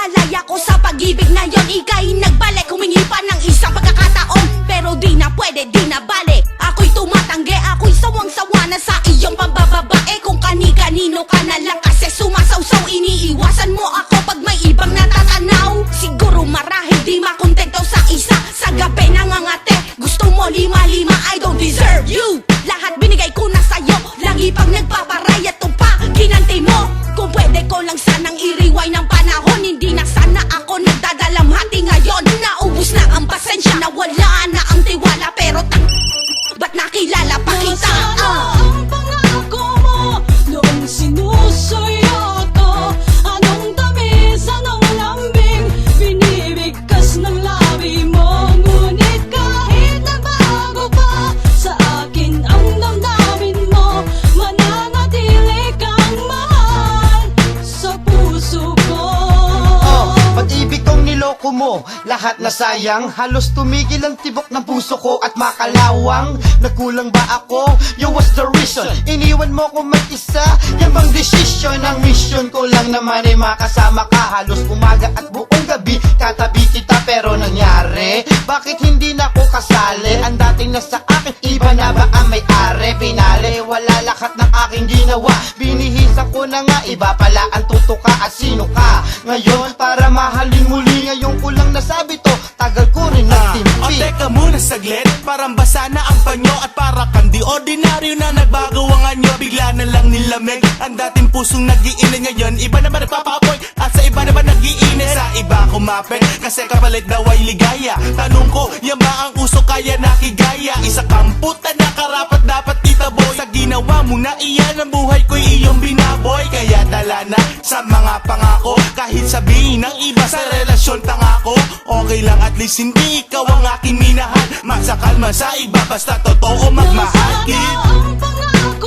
Malaya ko sa pag-ibig na yon, ika'y nagbalik. Humingi pa ng isang pagkakataon, pero di na pwede, di na balik. Ako'y tumatanggi, ako'y sawang-sawa na sa iyong pambababae. Kung kani-kanino ka na lang kasi sumasawsaw. Iniiwasan mo ako pag may ibang natatanaw. Siguro marahil di makontento sa isa, sa gabi nangangate. Gusto mo lima-lima, I don't deserve you. Lahat binigay ko na sa'yo, lagi pang nagpaparay at pa ginanti mo. Kung pwede ko lang sanang iriway ng panahon, hindi na sana ako nagdadalamhati. Ngayon naubos na ang pasensya, nawala na ang tiwala. Pero ba't nakilala pa kita? Ang pangako mo noong sinusuyo ko, anong tamis, anong lambing, binibigkas ng labi mo. Ngunit kahit nagbago pa sa akin ang damdamin mo, mananatili kang mahal sa puso ko. Pag-ibig kong niloko mo, lahat na sayang. Halos tumigil ang tibok ng puso ko at makalawang. Nagkulang ba ako? You was the reason. Iniwan mo ko mag-isa. Yan bang desisyon? Ang mission ko lang naman ay makasama ka. Halos umaga at buong gabi katabi kita, pero nangyari, bakit hindi na ako kasali? Ang dating nasa akin, iba na ba ang may-ari? Pinali, wala lahat ng aking ginawa. Binihisan ko na nga, iba pala ang tutuka at sino ka ngayon para mahalin muli. Ngayon ko lang nasabi to, tagal ko rin O nagtimpi. teka muna saglit, parang basa na ang panyo. At para kang di ordinaryo na nagbago ang anyo. Bigla na lang nilamig ang dating pusong nag-iinit. Ngayon iba naman nagpapaapoy at sa iba naman nag-iinit. Sa iba kumapit kasi kapalit daw ay ligaya. Tanong ko, yan ba ang uso kaya nakigaya? Isa kang puta na karapat dapat itaboy. Sa ginawa mo na iyan ang buhay ko'y iyong binaboy. Kaya dala na sa mga pangako, kahit sabihin ng iba sa relasyon tangako. Okay lang at least hindi ikaw ang aking minahal. Magsakal man sa iba basta totoo magmahal, kid. Ang pangako